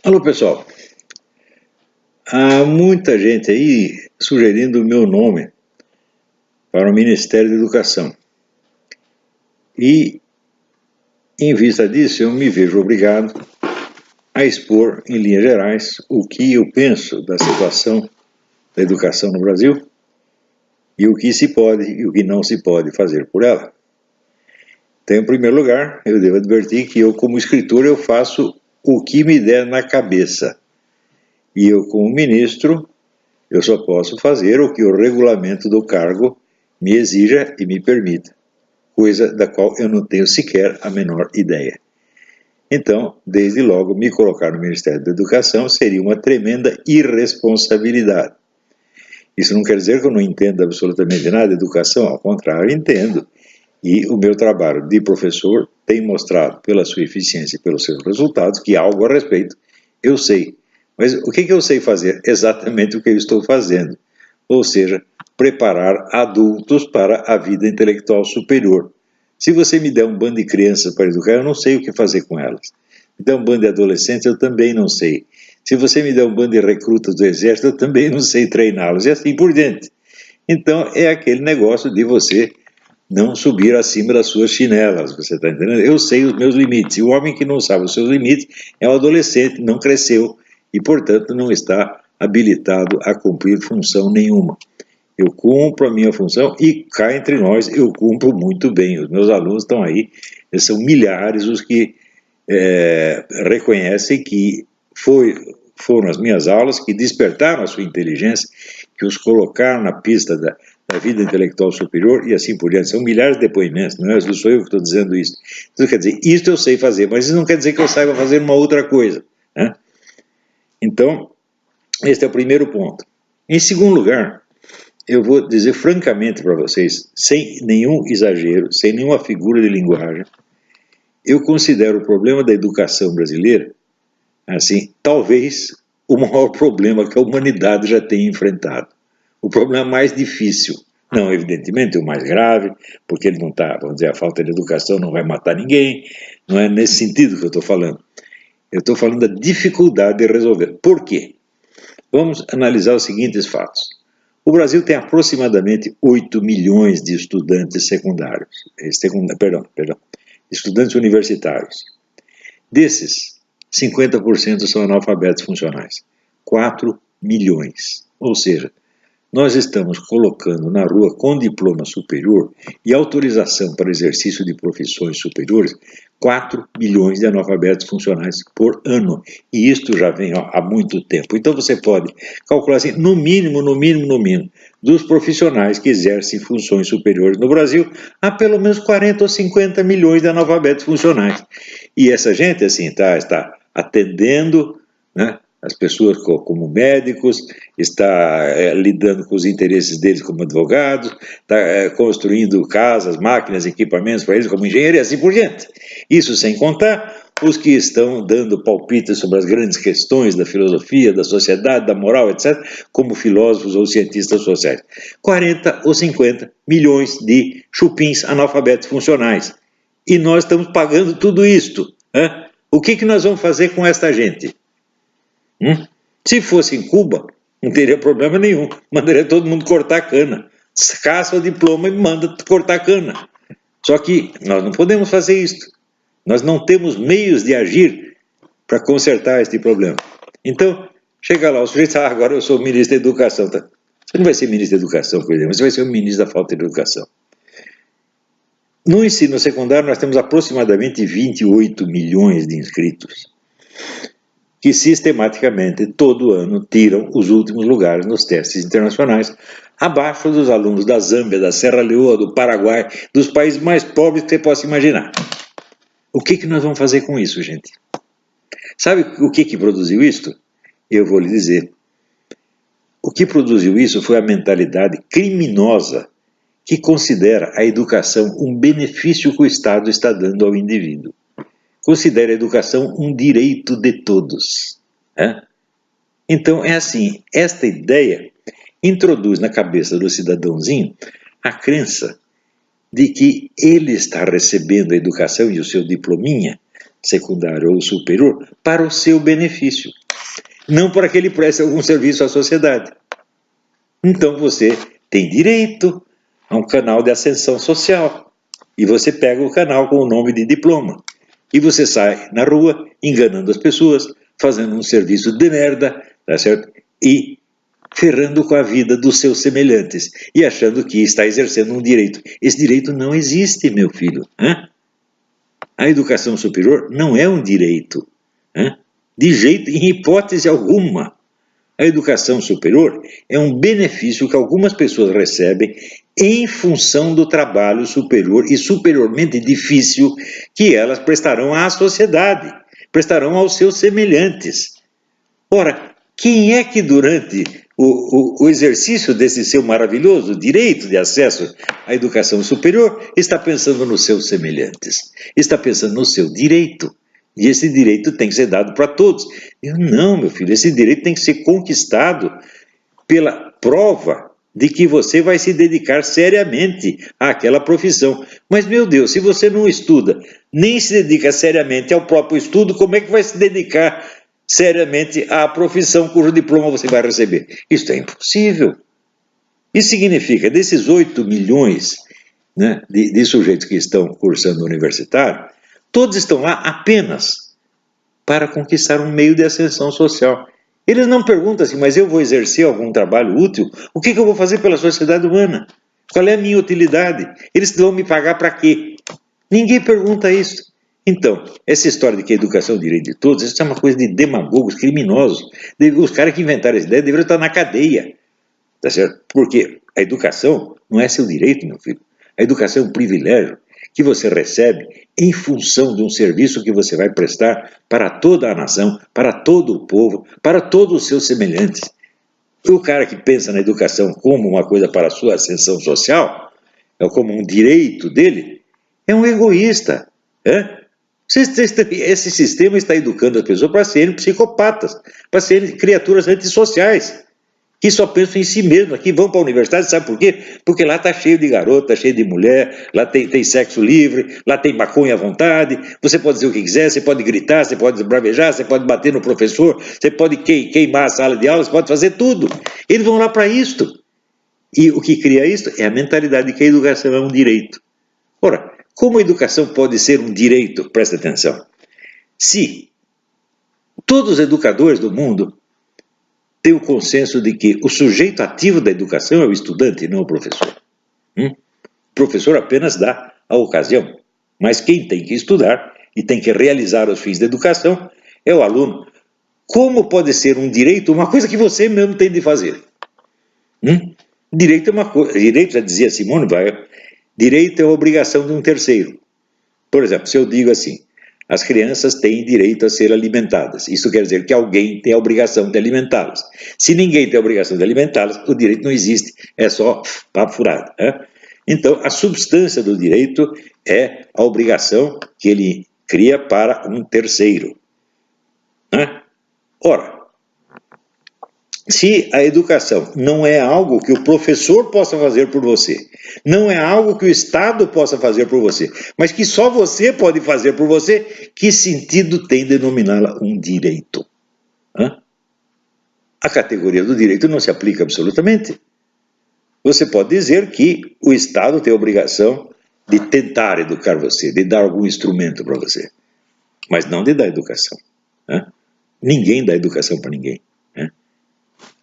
Alô, pessoal. Há muita gente aí sugerindo o meu nome para o Ministério da Educação. E, em vista disso, eu me vejo obrigado a expor, em linhas gerais, o que eu penso da situação da educação no Brasil e o que se pode e o que não se pode fazer por ela. Então, em primeiro lugar, eu devo advertir que eu, como escritor, eu faço o que me der na cabeça. E eu, como ministro, eu só posso fazer o que o regulamento do cargo me exija e me permita, coisa da qual eu não tenho sequer a menor ideia. Então, desde logo, me colocar no Ministério da Educação seria uma tremenda irresponsabilidade. Isso não quer dizer que eu não entenda absolutamente nada de educação, ao contrário, entendo. E o meu trabalho de professor tem mostrado, pela sua eficiência e pelos seus resultados, que algo a respeito eu sei. Mas o que eu sei fazer? Exatamente o que eu estou fazendo. Ou seja, preparar adultos para a vida intelectual superior. Se você me der um bando de crianças para educar, eu não sei o que fazer com elas. Me der um bando de adolescentes, eu também não sei. Se você me der um bando de recrutas do exército, eu também não sei treiná-los, e assim por diante. Então, é aquele negócio de você não subir acima das suas chinelas, você está entendendo? Eu sei os meus limites, e o homem que não sabe os seus limites é um adolescente, não cresceu, e, portanto, não está habilitado a cumprir função nenhuma. Eu cumpro a minha função e, cá entre nós, eu cumpro muito bem. Os meus alunos estão aí, são milhares os que reconhecem que foram as minhas aulas que despertaram a sua inteligência, que os colocaram na pista da vida intelectual superior e assim por diante. São milhares de depoimentos, não sou eu que estou dizendo isso. Então, quer dizer, isso eu sei fazer, mas isso não quer dizer que eu saiba fazer uma outra coisa, né? Então, este é o primeiro ponto. Em segundo lugar, eu vou dizer francamente para vocês, sem nenhum exagero, sem nenhuma figura de linguagem, eu considero o problema da educação brasileira, assim, talvez o maior problema que a humanidade já tenha enfrentado. O problema mais difícil, não evidentemente o mais grave, porque ele não está, vamos dizer, a falta de educação não vai matar ninguém, não é nesse sentido que eu estou falando. Eu estou falando da dificuldade de resolver. Por quê? Vamos analisar os seguintes fatos. O Brasil tem aproximadamente 8 milhões de estudantes secundários, estudantes universitários. Desses, 50% são analfabetos funcionais. 4 milhões. Ou seja, nós estamos colocando na rua com diploma superior e autorização para exercício de profissões superiores 4 milhões de analfabetos funcionais por ano. E isto já vem há muito tempo. Então você pode calcular assim, no mínimo, dos profissionais que exercem funções superiores no Brasil, há pelo menos 40 ou 50 milhões de analfabetos funcionais. E essa gente, assim, está atendendo, né, as pessoas como médicos, está lidando com os interesses deles como advogados, está construindo casas, máquinas, equipamentos para eles como engenheiro e assim por diante. Isso sem contar os que estão dando palpites sobre as grandes questões da filosofia, da sociedade, da moral, etc., como filósofos ou cientistas sociais. 40 ou 50 milhões de chupins analfabetos funcionais. E nós estamos pagando tudo isto. Né? O que nós vamos fazer com esta gente? Se fosse em Cuba, não teria problema nenhum. Mandaria todo mundo cortar cana. Caça o diploma e manda cortar cana. Só que nós não podemos fazer isso. Nós não temos meios de agir para consertar este problema. Então, chega lá, o sujeito agora eu sou ministro da Educação. Tá? Você não vai ser ministro da Educação, por exemplo, você vai ser o ministro da falta de educação. No ensino secundário, nós temos aproximadamente 28 milhões de inscritos, que sistematicamente, todo ano, tiram os últimos lugares nos testes internacionais, abaixo dos alunos da Zâmbia, da Serra Leoa, do Paraguai, dos países mais pobres que você possa imaginar. O que nós vamos fazer com isso, gente? Sabe o que produziu isso? Eu vou lhe dizer. O que produziu isso foi a mentalidade criminosa que considera a educação um benefício que o Estado está dando ao indivíduo. Considera a educação um direito de todos. Né? Então, é assim, esta ideia introduz na cabeça do cidadãozinho a crença de que ele está recebendo a educação e o seu diplominha secundário ou superior para o seu benefício, não para que ele preste algum serviço à sociedade. Então você tem direito a um canal de ascensão social. E você pega o canal com o nome de diploma. E você sai na rua enganando as pessoas, fazendo um serviço de merda, tá certo? E ferrando com a vida dos seus semelhantes. E achando que está exercendo um direito. Esse direito não existe, meu filho. A educação superior não é um direito. De jeito, em hipótese alguma. A educação superior é um benefício que algumas pessoas recebem em função do trabalho superior e superiormente difícil que elas prestarão à sociedade, prestarão aos seus semelhantes. Ora, quem é que durante o exercício desse seu maravilhoso direito de acesso à educação superior está pensando nos seus semelhantes, está pensando no seu direito? E esse direito tem que ser dado para todos. Não, meu filho, esse direito tem que ser conquistado pela prova de que você vai se dedicar seriamente àquela profissão. Mas, meu Deus, se você não estuda, nem se dedica seriamente ao próprio estudo, como é que vai se dedicar seriamente à profissão cujo diploma você vai receber? Isso é impossível. Isso significa, desses 8 milhões de sujeitos que estão cursando universitário, todos estão lá apenas para conquistar um meio de ascensão social. Eles não perguntam assim, mas eu vou exercer algum trabalho útil? O que eu vou fazer pela sociedade humana? Qual é a minha utilidade? Eles vão me pagar para quê? Ninguém pergunta isso. Então, essa história de que a educação é o direito de todos, isso é uma coisa de demagogos criminosos. Os caras que inventaram essa ideia deveriam estar na cadeia. Tá certo? Porque a educação não é seu direito, meu filho. A educação é um privilégio que você recebe em função de um serviço que você vai prestar para toda a nação, para todo o povo, para todos os seus semelhantes. O cara que pensa na educação como uma coisa para a sua ascensão social, como um direito dele, é um egoísta. Esse sistema está educando as pessoas para serem psicopatas, para serem criaturas antissociais, que só pensam em si mesmos, que vão para a universidade, sabe por quê? Porque lá está cheio de garota, está cheio de mulher, lá tem sexo livre, lá tem maconha à vontade, você pode dizer o que quiser, você pode gritar, você pode bravejar, você pode bater no professor, você pode queimar a sala de aula, você pode fazer tudo. Eles vão lá para isto. E o que cria isto é a mentalidade de que a educação é um direito. Ora, como a educação pode ser um direito? Presta atenção. Se todos os educadores do mundo tem o consenso de que o sujeito ativo da educação é o estudante, não o professor. O professor apenas dá a ocasião, mas quem tem que estudar e tem que realizar os fins da educação é o aluno. Como pode ser um direito uma coisa que você mesmo tem de fazer? Direito é uma coisa, direito, já dizia Simone Weil, direito é a obrigação de um terceiro. Por exemplo, se eu digo assim, as crianças têm direito a ser alimentadas. Isso quer dizer que alguém tem a obrigação de alimentá-las. Se ninguém tem a obrigação de alimentá-las, o direito não existe. É só papo furado. Então, a substância do direito é a obrigação que ele cria para um terceiro. Ora, se a educação não é algo que o professor possa fazer por você, não é algo que o Estado possa fazer por você, mas que só você pode fazer por você, que sentido tem denominá-la um direito? A categoria do direito não se aplica absolutamente. Você pode dizer que o Estado tem a obrigação de tentar educar você, de dar algum instrumento para você, mas não de dar educação. Ninguém dá educação para ninguém.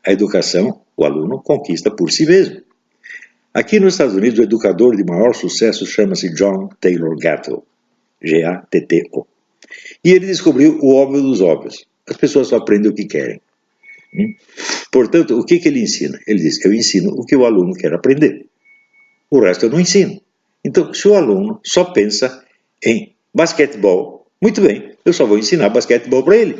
A educação, o aluno conquista por si mesmo. Aqui nos Estados Unidos, o educador de maior sucesso chama-se John Taylor Gatto, G-A-T-T-O. E ele descobriu o óbvio dos óbvios. As pessoas só aprendem o que querem. Portanto, o que ele ensina? Ele diz, eu ensino o que o aluno quer aprender. O resto eu não ensino. Então, se o aluno só pensa em basquetebol, muito bem, eu só vou ensinar basquetebol para ele.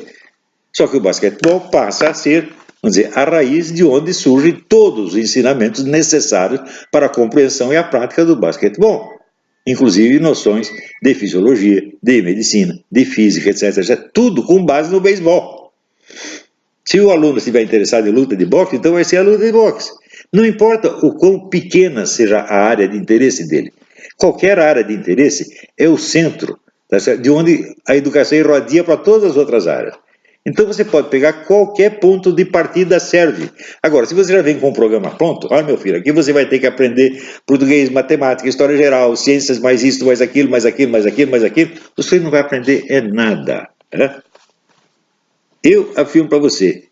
Só que o basquetebol passa a ser, vamos dizer, a raiz de onde surgem todos os ensinamentos necessários para a compreensão e a prática do basquetebol. Inclusive noções de fisiologia, de medicina, de física, etc, etc. Tudo com base no beisebol. Se o aluno estiver interessado em luta de boxe, então vai ser a luta de boxe. Não importa o quão pequena seja a área de interesse dele. Qualquer área de interesse é o centro tá certo? De onde a educação irradia para todas as outras áreas. Então você pode pegar qualquer ponto de partida, serve. Agora, se você já vem com um programa pronto, olha meu filho, aqui você vai ter que aprender português, matemática, história geral, ciências, mais isso, mais aquilo, mais aquilo, mais aquilo, mais aquilo, você não vai aprender nada. Né? Eu afirmo para você,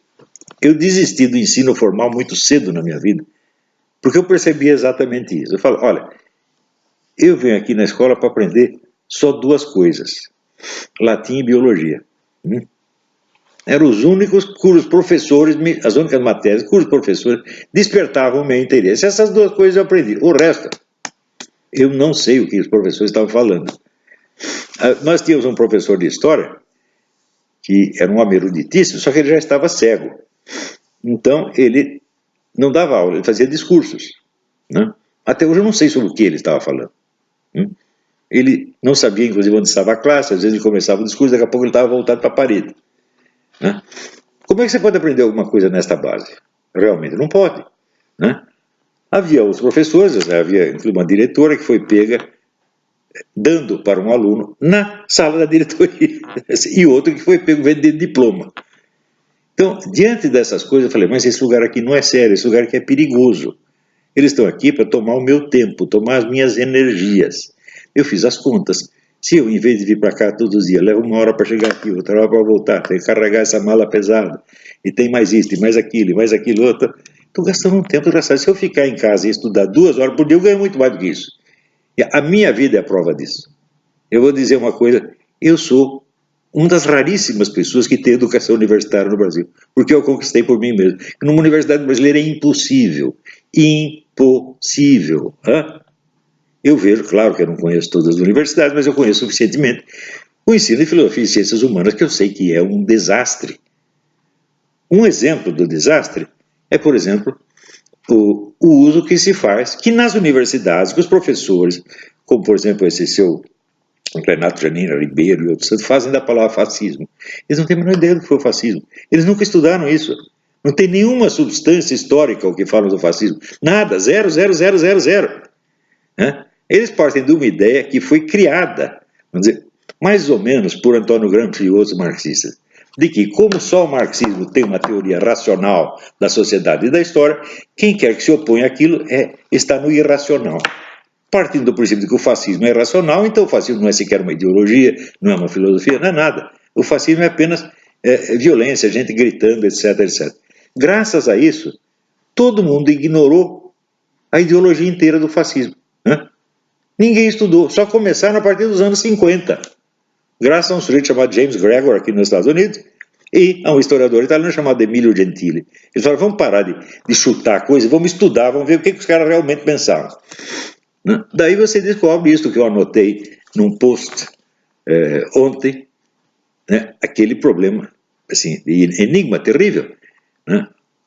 eu desisti do ensino formal muito cedo na minha vida, porque eu percebi exatamente isso. Eu falo, olha, eu venho aqui na escola para aprender só duas coisas, latim e biologia. Eram os únicos cujos professores, as únicas matérias cujos professores despertavam o meu interesse. Essas duas coisas eu aprendi. O resto, eu não sei o que os professores estavam falando. Nós tínhamos um professor de história, que era um homem eruditíssimo, só que ele já estava cego. Então, ele não dava aula, ele fazia discursos. Né? Até hoje eu não sei sobre o que ele estava falando. Ele não sabia, inclusive, onde estava a classe, às vezes ele começava o discurso, daqui a pouco ele estava voltado para a parede. Né? Como é que você pode aprender alguma coisa nesta base? Realmente não pode. Né? Havia os professores, havia uma diretora que foi pega dando para um aluno na sala da diretoria, e outro que foi pego vendendo diploma. Então, diante dessas coisas, eu falei, mas esse lugar aqui não é sério, esse lugar aqui é perigoso. Eles estão aqui para tomar o meu tempo, tomar as minhas energias. Eu fiz as contas. Se eu, em vez de vir para cá todos os dias, levo 1 hora para chegar aqui, outra hora para voltar, tenho que carregar essa mala pesada, e tem mais isso, e mais aquilo outro, estou gastando um tempo desgraçado. Se eu ficar em casa e estudar 2 horas por dia, eu ganho muito mais do que isso. E a minha vida é a prova disso. Eu vou dizer uma coisa, eu sou uma das raríssimas pessoas que tem educação universitária no Brasil, porque eu conquistei por mim mesmo. Numa universidade brasileira é impossível. Impossível. Eu vejo, claro que eu não conheço todas as universidades, mas eu conheço suficientemente o ensino de filosofia e ciências humanas, que eu sei que é um desastre. Um exemplo do desastre é, por exemplo, o uso que se faz, que nas universidades, que os professores, como por exemplo esse seu Renato Janina Ribeiro e outros, fazem da palavra fascismo. Eles não têm a menor ideia do que foi o fascismo. Eles nunca estudaram isso. Não tem nenhuma substância histórica o que falam do fascismo. Nada, zero, zero, zero, zero, zero. Eles partem de uma ideia que foi criada, vamos dizer, mais ou menos por Antônio Gramsci e outros marxistas, de que, como só o marxismo tem uma teoria racional da sociedade e da história, quem quer que se oponha àquilo está no irracional. Partindo do princípio de que o fascismo é racional, então o fascismo não é sequer uma ideologia, não é uma filosofia, não é nada. O fascismo é apenas violência, gente gritando, etc, etc. Graças a isso, todo mundo ignorou a ideologia inteira do fascismo. Ninguém estudou, só começaram a partir dos anos 50, graças a um sujeito chamado James Gregor aqui nos Estados Unidos e a um historiador italiano chamado Emilio Gentili. Eles falaram, vamos parar de chutar coisas, vamos estudar, vamos ver o que os caras realmente pensavam. Daí você descobre isso que eu anotei num post ontem, aquele problema, assim, enigma terrível.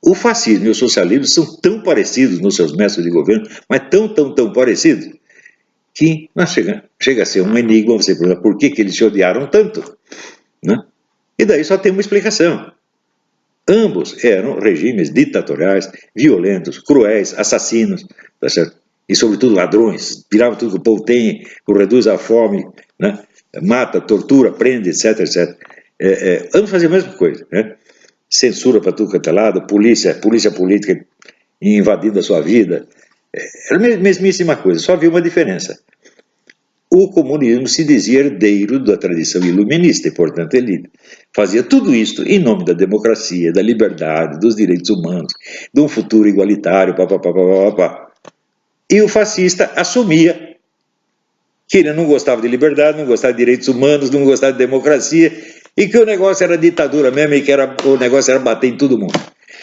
O fascismo e o socialismo são tão parecidos nos seus métodos de governo, mas tão parecidos, que chega a ser um enigma, você pergunta por que eles se odiaram tanto. E daí só tem uma explicação. Ambos eram regimes ditatoriais, violentos, cruéis, assassinos, tá certo? E sobretudo ladrões, tiravam tudo que o povo tem, o reduz à fome, mata, tortura, prende, etc, etc. Ambos faziam a mesma coisa, censura para tudo quanto é lado, polícia política invadindo a sua vida, era a mesmíssima coisa, só havia uma diferença. O comunismo se dizia herdeiro da tradição iluminista e, portanto, ele fazia tudo isso em nome da democracia, da liberdade, dos direitos humanos, de um futuro igualitário, papapá. E o fascista assumia que ele não gostava de liberdade, não gostava de direitos humanos, não gostava de democracia, e que o negócio era ditadura mesmo, e que o negócio era bater em todo mundo.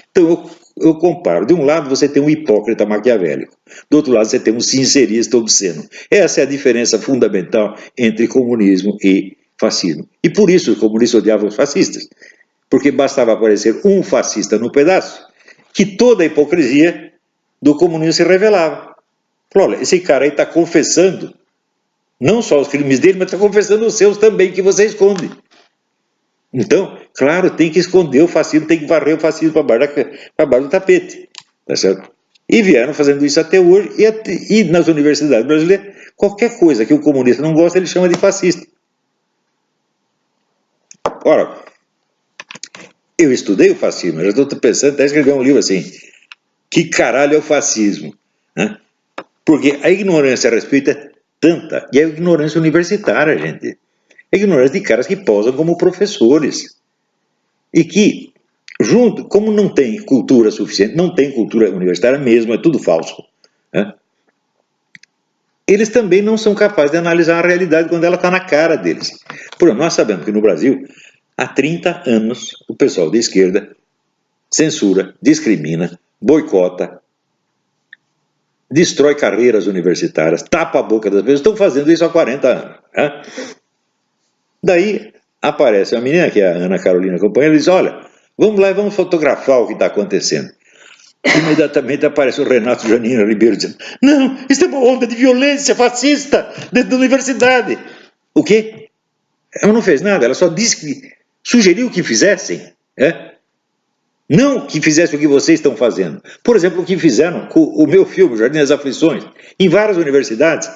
Então eu comparo, de um lado você tem um hipócrita maquiavélico, do outro lado você tem um sincerista obsceno. Essa é a diferença fundamental entre comunismo e fascismo. E por isso os comunistas odiavam os fascistas, porque bastava aparecer um fascista no pedaço, que toda a hipocrisia do comunismo se revelava. Falou, olha, esse cara aí está confessando, não só os crimes dele, mas está confessando os seus também, que você esconde. Então, claro, tem que esconder o fascismo, tem que varrer o fascismo para baixo do tapete, tá certo? E vieram fazendo isso até hoje, e nas universidades brasileiras, qualquer coisa que o comunista não gosta, ele chama de fascista. Ora, eu estudei o fascismo, eu já estou pensando até escrever um livro assim, que caralho é o fascismo? Né? Porque a ignorância a respeito é tanta, e é a ignorância universitária, gente. É a ignorância de caras que posam como professores. E que, junto, como não tem cultura suficiente, não tem cultura universitária mesmo, é tudo falso. Né? Eles também não são capazes de analisar a realidade quando ela está na cara deles. Por exemplo, nós sabemos que no Brasil, há 30 anos, o pessoal de esquerda censura, discrimina, boicota, destrói carreiras universitárias, tapa a boca das pessoas, estão fazendo isso há 40 anos. Né? Daí aparece uma menina, que é a Ana Carolina Companheiro, e diz, olha, vamos lá e vamos fotografar o que está acontecendo. Imediatamente aparece o Renato Janina Ribeiro dizendo, não, isso é uma onda de violência fascista dentro da universidade. O quê? Ela não fez nada, ela só disse que sugeriu que fizessem. Não que fizessem o que vocês estão fazendo. Por exemplo, o que fizeram com o meu filme, Jardim das Aflições, em várias universidades,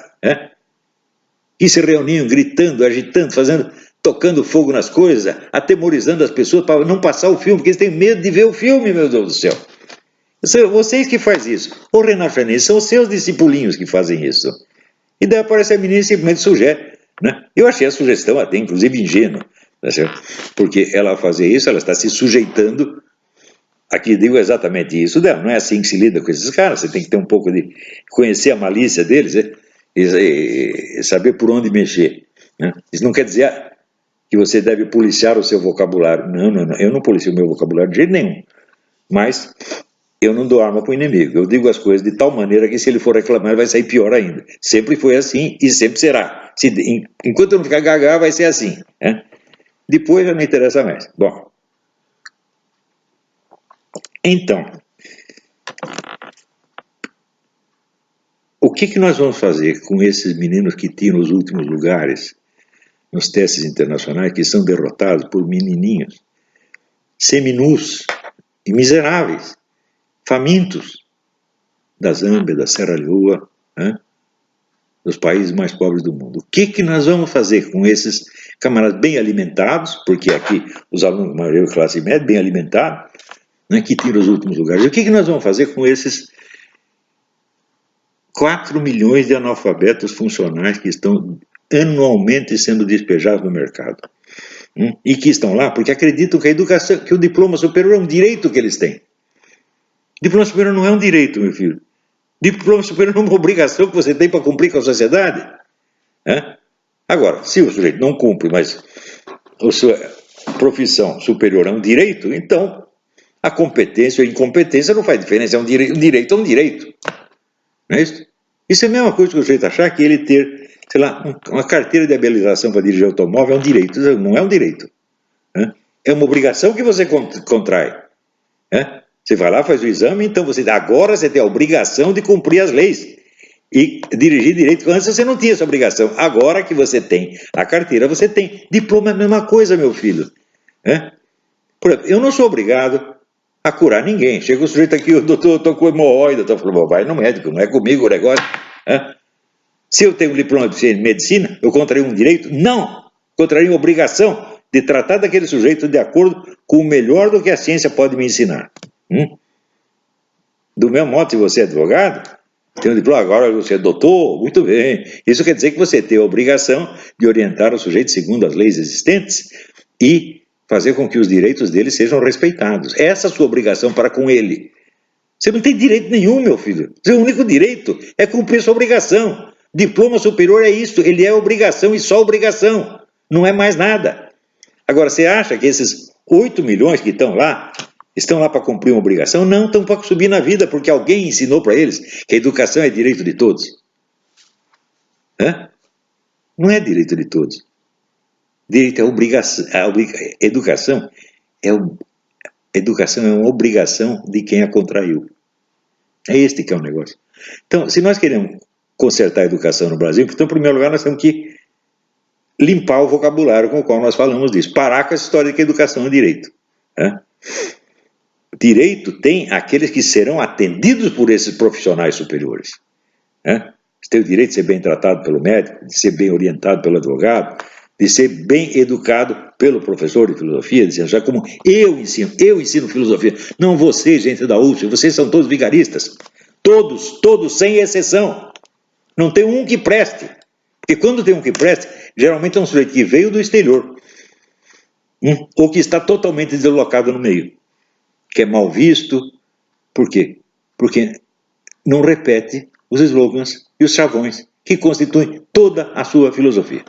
que se reuniam gritando, agitando, tocando fogo nas coisas, atemorizando as pessoas para não passar o filme, porque eles têm medo de ver o filme, meu Deus do céu. Vocês que fazem isso. O Renato Janine, são os seus discipulinhos que fazem isso. E daí aparece a menina e simplesmente sugere. Né? Eu achei a sugestão até, inclusive, ingênua. Tá certo? Porque ela, ao fazer isso, ela está se sujeitando. Aqui digo exatamente isso dela. Não é assim que se lida com esses caras. Você tem que ter um pouco de conhecer a malícia deles, né? E saber por onde mexer. Né? Isso não quer dizer que você deve policiar o seu vocabulário. Não, não, não. Eu não policio o meu vocabulário de jeito nenhum. Mas eu não dou arma para o inimigo. Eu digo as coisas de tal maneira que se ele for reclamar vai sair pior ainda. Sempre foi assim e sempre será. Enquanto eu não ficar gaga, vai ser assim. Né? Depois já não interessa mais. Bom. Então, o que nós vamos fazer com esses meninos que tiram os últimos lugares nos testes internacionais, que são derrotados por menininhos seminus e miseráveis, famintos, da Zâmbia, da Serra Leoa, né? Dos países mais pobres do mundo? O que nós vamos fazer com esses camaradas bem alimentados, porque aqui os alunos, maioria classe média, bem alimentados, né, que tiram os últimos lugares? E o que nós vamos fazer com esses 4 milhões de analfabetos funcionais que estão anualmente sendo despejados no mercado? E que estão lá porque acreditam que a educação, que o diploma superior é um direito que eles têm. Diploma superior não é um direito, meu filho. Diploma superior é uma obrigação que você tem para cumprir com a sociedade. Agora, se o sujeito não cumpre, mas a sua profissão superior é um direito, então a competência ou a incompetência não faz diferença. Um direito é um direito. Não é isso? Isso é a mesma coisa que o sujeito achar que ele ter, sei lá, uma carteira de habilitação para dirigir automóvel é um direito. Não é um direito. É uma obrigação que você contrai. Você vai lá, faz o exame, então agora você tem a obrigação de cumprir as leis e dirigir direito. Antes você não tinha essa obrigação. Agora que você tem a carteira, você tem. Diploma é a mesma coisa, meu filho. Por exemplo, eu não sou obrigado a curar ninguém. Chega o sujeito aqui, doutor, eu estou com hemorroida. Eu falo, vai no médico, não é comigo o negócio. Se eu tenho um diploma de medicina, eu contraí um direito? Não! Contraí uma obrigação de tratar daquele sujeito de acordo com o melhor do que a ciência pode me ensinar. Do mesmo modo, se você é advogado, tem um diploma, agora você é doutor, muito bem. Isso quer dizer que você tem a obrigação de orientar o sujeito segundo as leis existentes e fazer com que os direitos dele sejam respeitados. Essa é a sua obrigação para com ele. Você não tem direito nenhum, meu filho. Seu único direito é cumprir sua obrigação. Diploma superior é isso, ele é obrigação e só obrigação. Não é mais nada. Agora, você acha que esses 8 milhões que estão lá para cumprir uma obrigação? Não, estão para subir na vida, porque alguém ensinou para eles que a educação é direito de todos. Não é direito de todos. Direito é obrigação. Educação é uma obrigação de quem a contraiu. É este que é o negócio. Então, se nós queremos consertar a educação no Brasil, então, em primeiro lugar, nós temos que limpar o vocabulário com o qual nós falamos disso. Parar com essa história de que a educação é direito. Direito tem aqueles que serão atendidos por esses profissionais superiores. Você tem o direito de ser bem tratado pelo médico, de ser bem orientado pelo advogado, de ser bem educado pelo professor de filosofia, dizendo, já como eu ensino filosofia. Não vocês, gente da USP, vocês são todos vigaristas. Todos, sem exceção. Não tem um que preste. Porque quando tem um que preste, geralmente é um sujeito que veio do exterior, ou que está totalmente deslocado no meio, que é mal visto. Por quê? Porque não repete os slogans e os chavões que constituem toda a sua filosofia.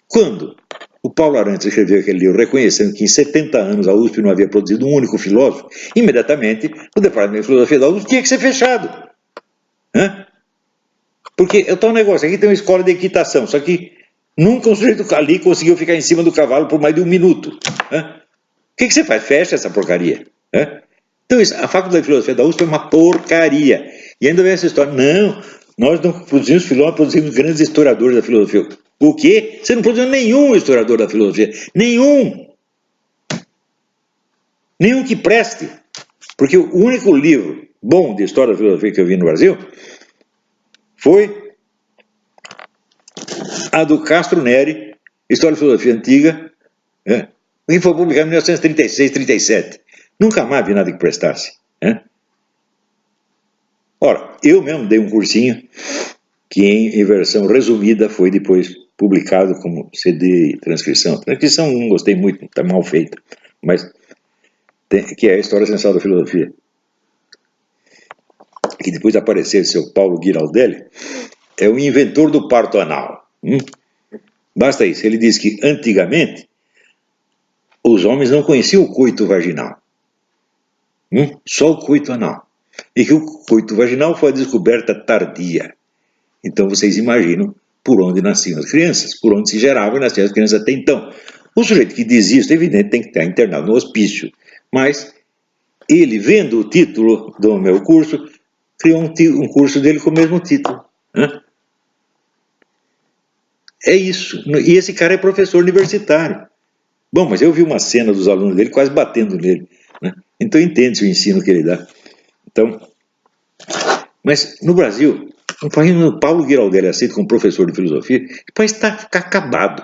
Quando o Paulo Arantes escreveu aquele livro reconhecendo que em 70 anos a USP não havia produzido um único filósofo, imediatamente o departamento de filosofia da USP tinha que ser fechado. Porque é um negócio, aqui tem uma escola de equitação, só que nunca um sujeito ali conseguiu ficar em cima do cavalo por mais de um minuto. O que você faz? Fecha essa porcaria. Então a faculdade de filosofia da USP é uma porcaria. E ainda vem essa história, não, nós não produzimos filósofos, produzimos grandes historiadores da filosofia. O quê? Você não produziu nenhum historiador da filosofia. Nenhum que preste. Porque o único livro bom de história da filosofia que eu vi no Brasil foi a do Castro Neri, História da Filosofia Antiga, que foi publicado em 1936, 37. Nunca mais vi nada que prestasse. Ora, eu mesmo dei um cursinho que em versão resumida foi depois publicado como CD e transcrição. Transcrição não gostei muito, está mal feita, mas que é a História Essencial da Filosofia. Que depois de aparecer o seu Paulo Giraldelli, é o inventor do parto anal. Basta isso, ele diz que antigamente os homens não conheciam o coito vaginal, só o coito anal, e que o coito vaginal foi a descoberta tardia. Então vocês imaginam por onde nasciam as crianças, por onde se geravam e nasciam as crianças até então. O sujeito que diz isso, evidente, tem que estar internado no hospício, mas ele, vendo o título do meu curso, criou um curso dele com o mesmo título. É isso. E esse cara é professor universitário. Bom, mas eu vi uma cena dos alunos dele quase batendo nele. Então entende-se o ensino que ele dá. Então, mas no Brasil, um país onde o Paulo Giraldelli é aceito como professor de filosofia, o país está acabado.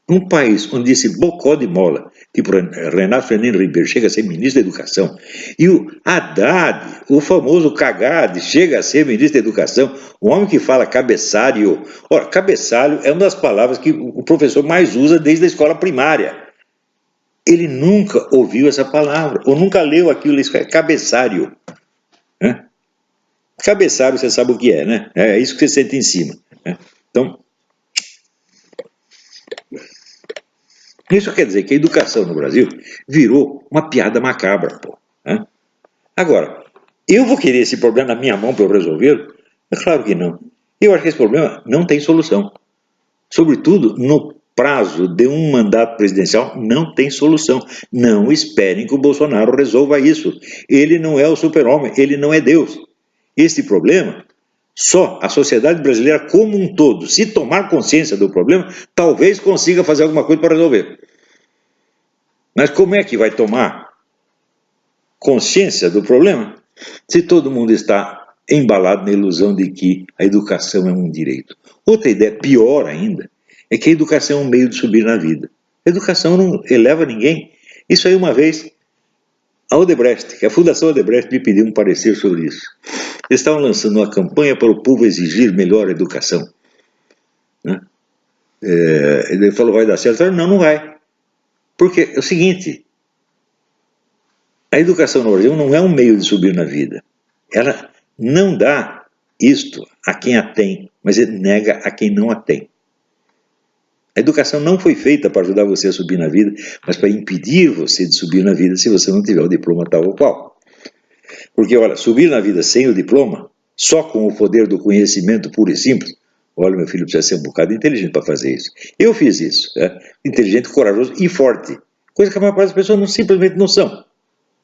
Um país onde esse bocó de mola, tipo Renato Fernando Ribeiro, chega a ser ministro da Educação, e o Haddad, o famoso Cagade, chega a ser ministro da Educação, o homem que fala cabeçalho. Ora, cabeçalho é uma das palavras que o professor mais usa desde a escola primária. Ele nunca ouviu essa palavra, ou nunca leu aquilo, isso é cabeçalho. Cabeçalho, você sabe o que é, né? É isso que você sente em cima. Então, isso quer dizer que a educação no Brasil virou uma piada macabra, pô. Agora, eu vou querer esse problema na minha mão para eu resolver? É claro que não. Eu acho que esse problema não tem solução. Sobretudo, no prazo de um mandato presidencial, não tem solução. Não esperem que o Bolsonaro resolva isso. Ele não é o super-homem, ele não é Deus. Este problema, só a sociedade brasileira como um todo, se tomar consciência do problema, talvez consiga fazer alguma coisa para resolver. Mas como é que vai tomar consciência do problema se todo mundo está embalado na ilusão de que a educação é um direito? Outra ideia, pior ainda, é que a educação é um meio de subir na vida. A educação não eleva ninguém. Isso aí uma vez, a Odebrecht, que a Fundação Odebrecht me pediu um parecer sobre isso. Eles estavam lançando uma campanha para o povo exigir melhor educação. Ele falou, vai dar certo? Eu falei, não vai. Porque é o seguinte, a educação no Brasil não é um meio de subir na vida. Ela não dá isto a quem a tem, mas nega a quem não a tem. A educação não foi feita para ajudar você a subir na vida, mas para impedir você de subir na vida se você não tiver o diploma tal ou qual. Porque, olha, subir na vida sem o diploma, só com o poder do conhecimento puro e simples, olha, meu filho precisa ser um bocado inteligente para fazer isso. Eu fiz isso, inteligente, corajoso e forte, coisa que a maior parte das pessoas simplesmente não são.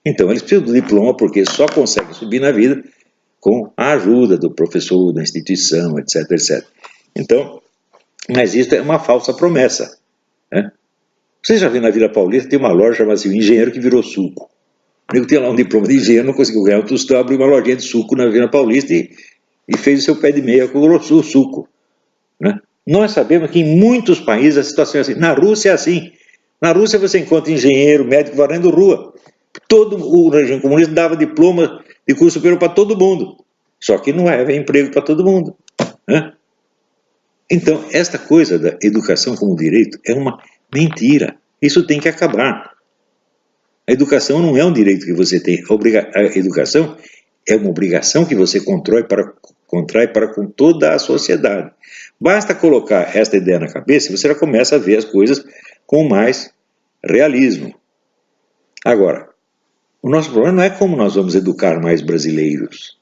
Então, eles precisam do diploma porque só conseguem subir na vida com a ajuda do professor, da instituição, etc, etc. Então, mas isso é uma falsa promessa. Você já viu na Vila Paulista, tem uma loja chamada assim, o Engenheiro que virou suco. O nego tinha lá um diploma de engenheiro, não conseguiu ganhar um tostão, abriu uma lojinha de suco na Vila Paulista e fez o seu pé de meia com o suco. Nós sabemos que em muitos países a situação é assim. Na Rússia é assim. Na Rússia você encontra engenheiro, médico varrendo rua. Todo o regime comunista dava diploma de curso superior para todo mundo. Só que não havia emprego para todo mundo. Né? Então, esta coisa da educação como direito é uma mentira. Isso tem que acabar. A educação não é um direito que você tem. A educação é uma obrigação que você contrai para com toda a sociedade. Basta colocar esta ideia na cabeça e você já começa a ver as coisas com mais realismo. Agora, o nosso problema não é como nós vamos educar mais brasileiros.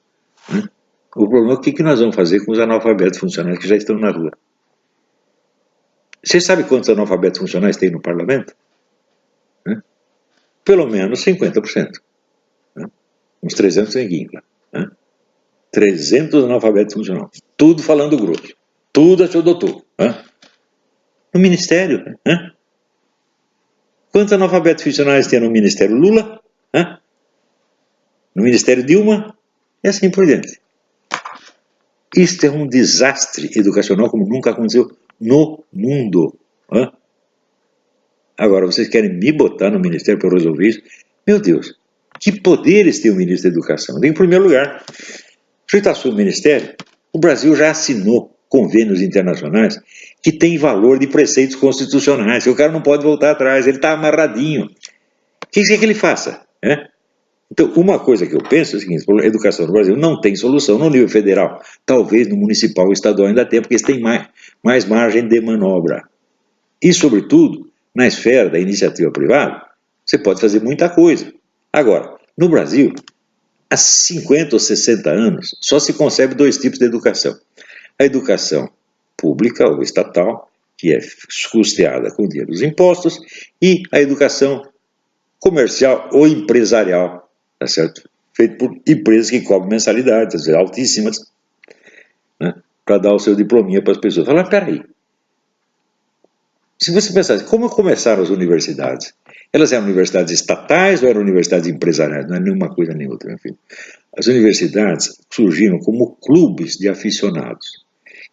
Né? O problema é o que nós vamos fazer com os analfabetos funcionais que já estão na rua. Você sabe quantos analfabetos funcionais tem no parlamento? Né? Pelo menos 50%. Né? Uns 300 neguinhos. Né? 300 analfabetos funcionais. Tudo falando grosso. Tudo a seu doutor. Né? No Ministério. Né? Quantos analfabetos funcionais tem no Ministério Lula? Né? No Ministério Dilma? E assim por diante. Isto é um desastre educacional como nunca aconteceu no mundo. Né? Agora, vocês querem me botar no Ministério para resolver isso? Meu Deus, que poderes tem o Ministro da Educação? Em primeiro lugar, se está sob o Ministério, o Brasil já assinou convênios internacionais que têm valor de preceitos constitucionais, que o cara não pode voltar atrás, ele está amarradinho. O que quer que ele faça? Né? Então, uma coisa que eu penso é o seguinte: a educação no Brasil não tem solução no nível federal. Talvez no municipal ou estadual ainda tenha, porque eles têm mais margem de manobra. E, sobretudo, na esfera da iniciativa privada, você pode fazer muita coisa. Agora, no Brasil, há 50 ou 60 anos, só se concebe dois tipos de educação. A educação pública ou estatal, que é custeada com o dinheiro dos impostos, e a educação comercial ou empresarial, tá certo? Feito por empresas que cobram mensalidades, às vezes altíssimas, né, para dar o seu diplominha para as pessoas. Fala, peraí, se você pensar assim, como começaram as universidades? Elas eram universidades estatais ou eram universidades empresariais? Não é nenhuma coisa nem outra, meu filho. As universidades surgiram como clubes de aficionados.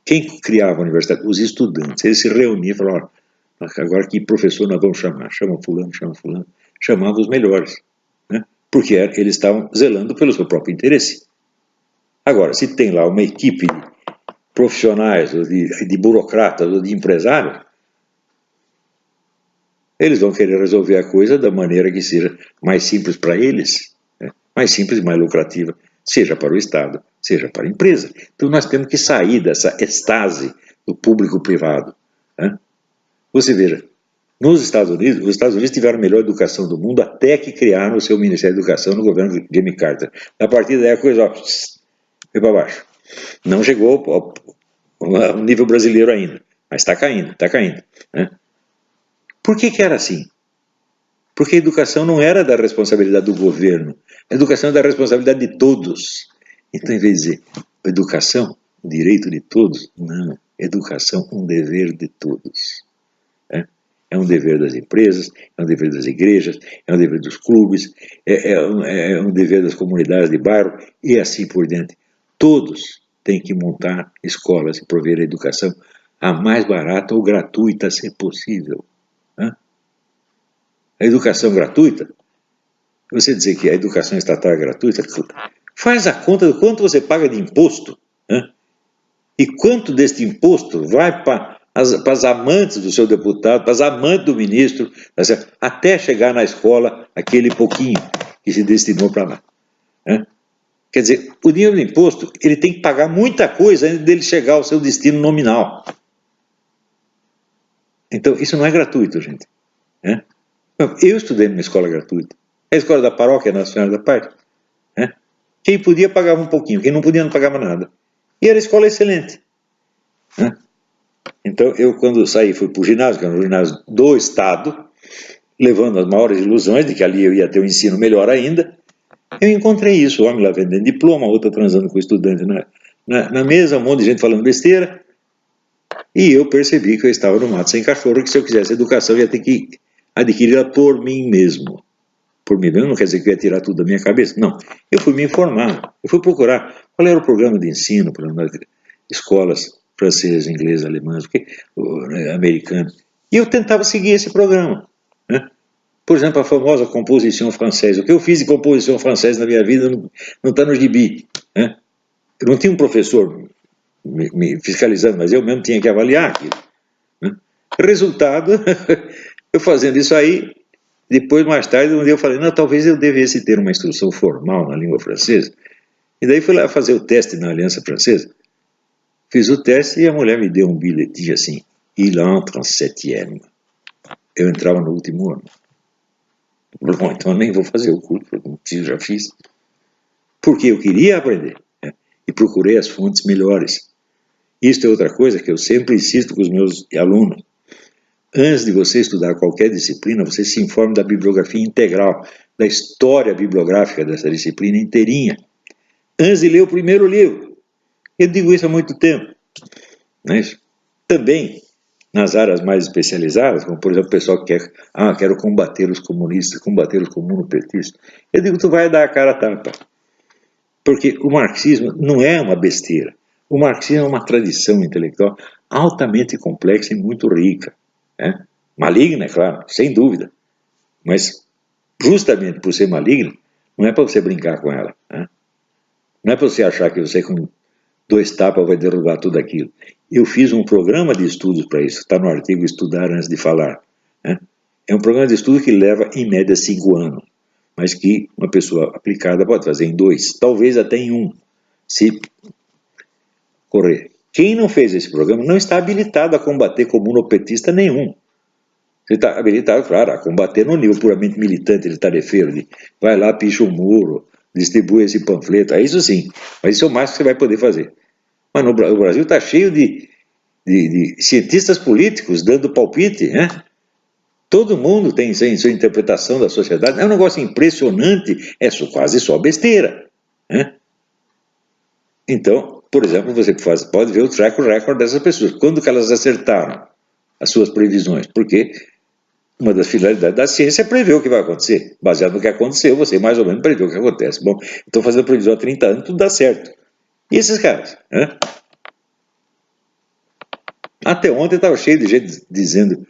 Quem criava a universidade? Os estudantes. Eles se reuniam e falavam, agora que professor nós vamos chamar? Chama fulano, chama fulano. Chamavam os melhores, né? Porque eles estavam zelando pelo seu próprio interesse. Agora, se tem lá uma equipe de profissionais, ou de burocratas, ou de empresários, eles vão querer resolver a coisa da maneira que seja mais simples para eles, né? Mais simples e mais lucrativa, seja para o Estado, seja para a empresa. Então nós temos que sair dessa estase do público-privado. Né? Você veja, nos Estados Unidos, os Estados Unidos tiveram a melhor educação do mundo até que criaram o seu Ministério da Educação no governo de Jimmy Carter. A partir daí a coisa foi para baixo. Não chegou ao nível brasileiro ainda, mas está caindo, está caindo. Né? Por que era assim? Porque a educação não era da responsabilidade do governo, a educação é da responsabilidade de todos. Então, em vez de dizer educação, o direito de todos, não, educação, um dever de todos. É um dever das empresas, é um dever das igrejas, é um dever dos clubes, é um dever das comunidades de bairro e assim por diante. Todos têm que montar escolas e prover a educação a mais barata ou gratuita, se possível. A educação gratuita, você dizer que a educação estatal é gratuita, faz a conta do quanto você paga de imposto, né? E quanto deste imposto vai para as amantes do seu deputado, para as amantes do ministro, até chegar na escola aquele pouquinho que se destinou para lá. Né? Quer dizer, o dinheiro do imposto, ele tem que pagar muita coisa antes dele chegar ao seu destino nominal. Então, isso não é gratuito, gente. Né? Eu estudei numa escola gratuita. A escola da paróquia Nossa Senhora da Paz. Né? Quem podia pagava um pouquinho, quem não podia não pagava nada. E era escola excelente. Né? Então, eu quando saí, fui para o ginásio, que era um ginásio do Estado, levando as maiores ilusões de que ali eu ia ter um ensino melhor ainda, eu encontrei isso, o homem lá vendendo diploma, outra transando com o estudante na mesa, um monte de gente falando besteira, e eu percebi que eu estava no mato sem cachorro, que se eu quisesse educação, eu ia ter que adquiri-la por mim mesmo. Por mim mesmo não quer dizer que eu ia tirar tudo da minha cabeça, não. Eu fui me informar, eu fui procurar qual era o programa de ensino para escolas francês, inglês, alemão, americano. E eu tentava seguir esse programa, né? Por exemplo, a famosa composição francesa. O que eu fiz de composição francesa na minha vida não está no gibi, né? Eu não tinha um professor me fiscalizando, mas eu mesmo tinha que avaliar aquilo, né? Resultado, eu fazendo isso aí, depois, mais tarde, um dia eu falei, não, talvez eu devesse ter uma instrução formal na língua francesa. E daí fui lá fazer o teste na Aliança Francesa. Fiz o teste e a mulher me deu um bilhetinho assim, il entre en septième. Eu entrava no último ano. Bom, então eu nem vou fazer o curso, porque já fiz. Porque eu queria aprender, né? E procurei as fontes melhores. Isso é outra coisa que eu sempre insisto com os meus alunos. Antes de você estudar qualquer disciplina, você se informe da bibliografia integral, da história bibliográfica dessa disciplina inteirinha, antes de ler o primeiro livro. Eu digo isso há muito tempo. Não é isso? Também, nas áreas mais especializadas, como por exemplo o pessoal que quer, quero combater os comunistas, combater os comunopetistas, eu digo, tu vai dar a cara a tapa. Porque o marxismo não é uma besteira. O marxismo é uma tradição intelectual altamente complexa e muito rica, né? Maligna, é claro, sem dúvida. Mas, justamente por ser maligna, não é para você brincar com ela, né? Não é para você achar que você com 2 tapas vai derrubar tudo aquilo. Eu fiz um programa de estudos para isso, está no artigo Estudar Antes de Falar, né? É um programa de estudo que leva, em média, 5 anos, mas que uma pessoa aplicada pode fazer em 2, talvez até em 1, se correr. Quem não fez esse programa não está habilitado a combater comunopetista nenhum. Você está habilitado, claro, a combater no nível puramente militante de tarefeiro, de vai lá, picha um muro, distribui esse panfleto, é isso sim, mas isso é o máximo que você vai poder fazer. Mas o Brasil está cheio de cientistas políticos dando palpite, né? Todo mundo tem sua interpretação da sociedade, é um negócio impressionante, é quase só besteira, né? Então, por exemplo, você pode ver o track record dessas pessoas, quando que elas acertaram as suas previsões, porque uma das finalidades da ciência é prever o que vai acontecer. Baseado no que aconteceu, você mais ou menos prevê o que acontece. Bom, estou fazendo previsão há 30 anos, tudo dá certo. E esses caras, né? Até ontem estava cheio de gente dizendo,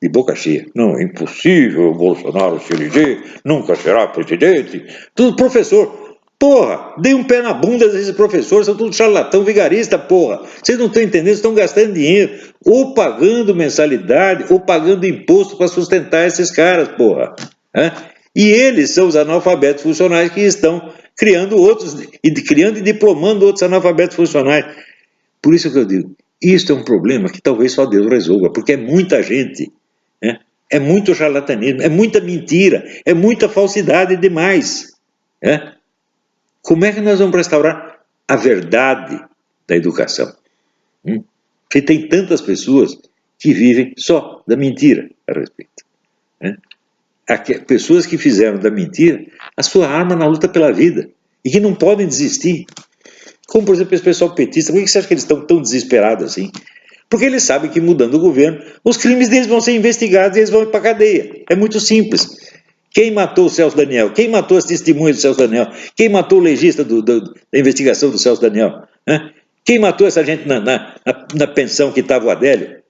de boca cheia, não, é impossível o Bolsonaro se eleger, nunca será presidente. Tudo professor. Porra, dei um pé na bunda desses professores, são tudo charlatão, vigarista, porra. Vocês não estão entendendo, estão gastando dinheiro, ou pagando mensalidade, ou pagando imposto para sustentar esses caras, porra. E eles são os analfabetos funcionais que estão criando outros, criando e diplomando outros analfabetos funcionais. Por isso que eu digo, isto é um problema que talvez só Deus resolva, porque é muita gente, né? É muito charlatanismo, é muita mentira, é muita falsidade demais, né? Como é que nós vamos restaurar a verdade da educação? Porque tem tantas pessoas que vivem só da mentira a respeito, né? Pessoas que fizeram da mentira a sua arma na luta pela vida e que não podem desistir. Como, por exemplo, esse pessoal petista, por que você acha que eles estão tão desesperados assim? Porque eles sabem que mudando o governo, os crimes deles vão ser investigados e eles vão ir para a cadeia. É muito simples. Quem matou o Celso Daniel? Quem matou as testemunhas do Celso Daniel? Quem matou o legista da investigação do Celso Daniel? Quem matou essa gente na pensão que estava o Adélio?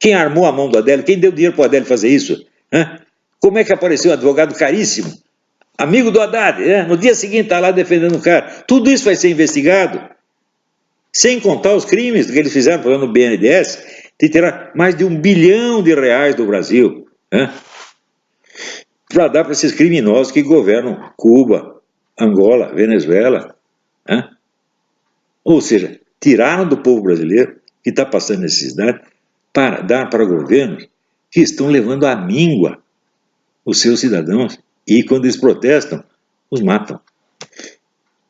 Quem armou a mão do Adélio? Quem deu dinheiro para o Adélio fazer isso? Como é que apareceu um advogado caríssimo? Amigo do Haddad, no dia seguinte está lá defendendo o cara. Tudo isso vai ser investigado. Sem contar os crimes que eles fizeram, falando no BNDES, de tirar mais de R$1 bilhão do Brasil, para dar para esses criminosos que governam Cuba, Angola, Venezuela. Ou seja, tiraram do povo brasileiro, que está passando necessidade, para dar para governos que estão levando à míngua os seus cidadãos. E quando eles protestam, os matam.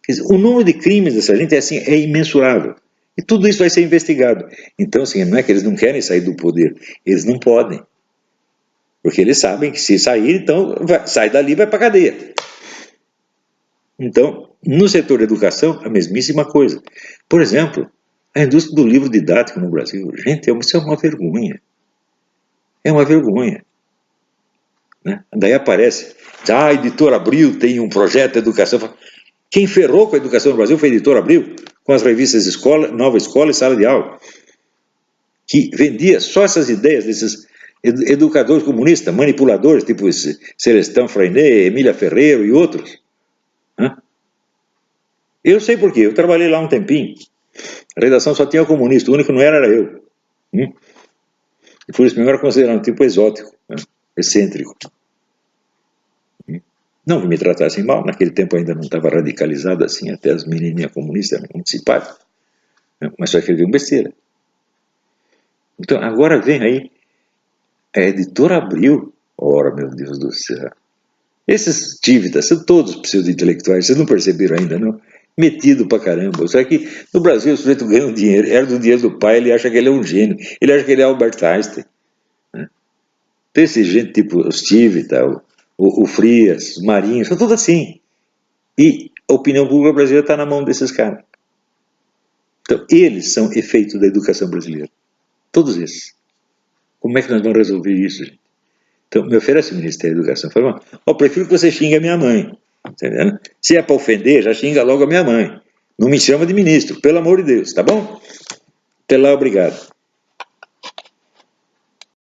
Quer dizer, o número de crimes dessa gente é imensurável. E tudo isso vai ser investigado. Então, assim, não é que eles não querem sair do poder. Eles não podem. Porque eles sabem que se sair, então, sai dali e vai para a cadeia. Então, no setor da educação, a mesmíssima coisa. Por exemplo, a indústria do livro didático no Brasil. Gente, isso é uma vergonha. É uma vergonha. Daí aparece, a Editora Abril tem um projeto de educação. Quem ferrou com a educação no Brasil foi a Editora Abril. com as revistas Escola, Nova Escola e Sala de Aula, que vendia só essas ideias desses educadores comunistas, manipuladores, tipo esse Celestão Freinet, Emília Ferreiro e outros. Eu sei por quê, eu trabalhei lá um tempinho. A redação só tinha comunista, o único que não era eu. E por isso mesmo era considerado um tipo exótico, excêntrico. Não que me tratassem mal, naquele tempo ainda não estava radicalizado assim, até as menininhas comunistas eram muito simpáticas. Mas só escreviam besteira. Então, agora vem aí a editora Abril. Ora, meu Deus do céu. Esses dívidas são todos pseudo-intelectuais, vocês não perceberam ainda, não? Metido pra caramba. Só que no Brasil o sujeito ganha um dinheiro, herda o dinheiro do pai, ele acha que ele é um gênio, ele acha que ele é Albert Einstein. Tem esse gente tipo os Tivita, o Frias, os Marinhos, são todos assim. E a opinião pública brasileira está na mão desses caras. Então, eles são efeito da educação brasileira. Todos esses. Como é que nós vamos resolver isso, gente? Então, me oferece o Ministério da Educação. Fala, eu prefiro que você xingue a minha mãe. Entendeu? Se é para ofender, já xinga logo a minha mãe. Não me chama de ministro, pelo amor de Deus, tá bom? Até lá, obrigado.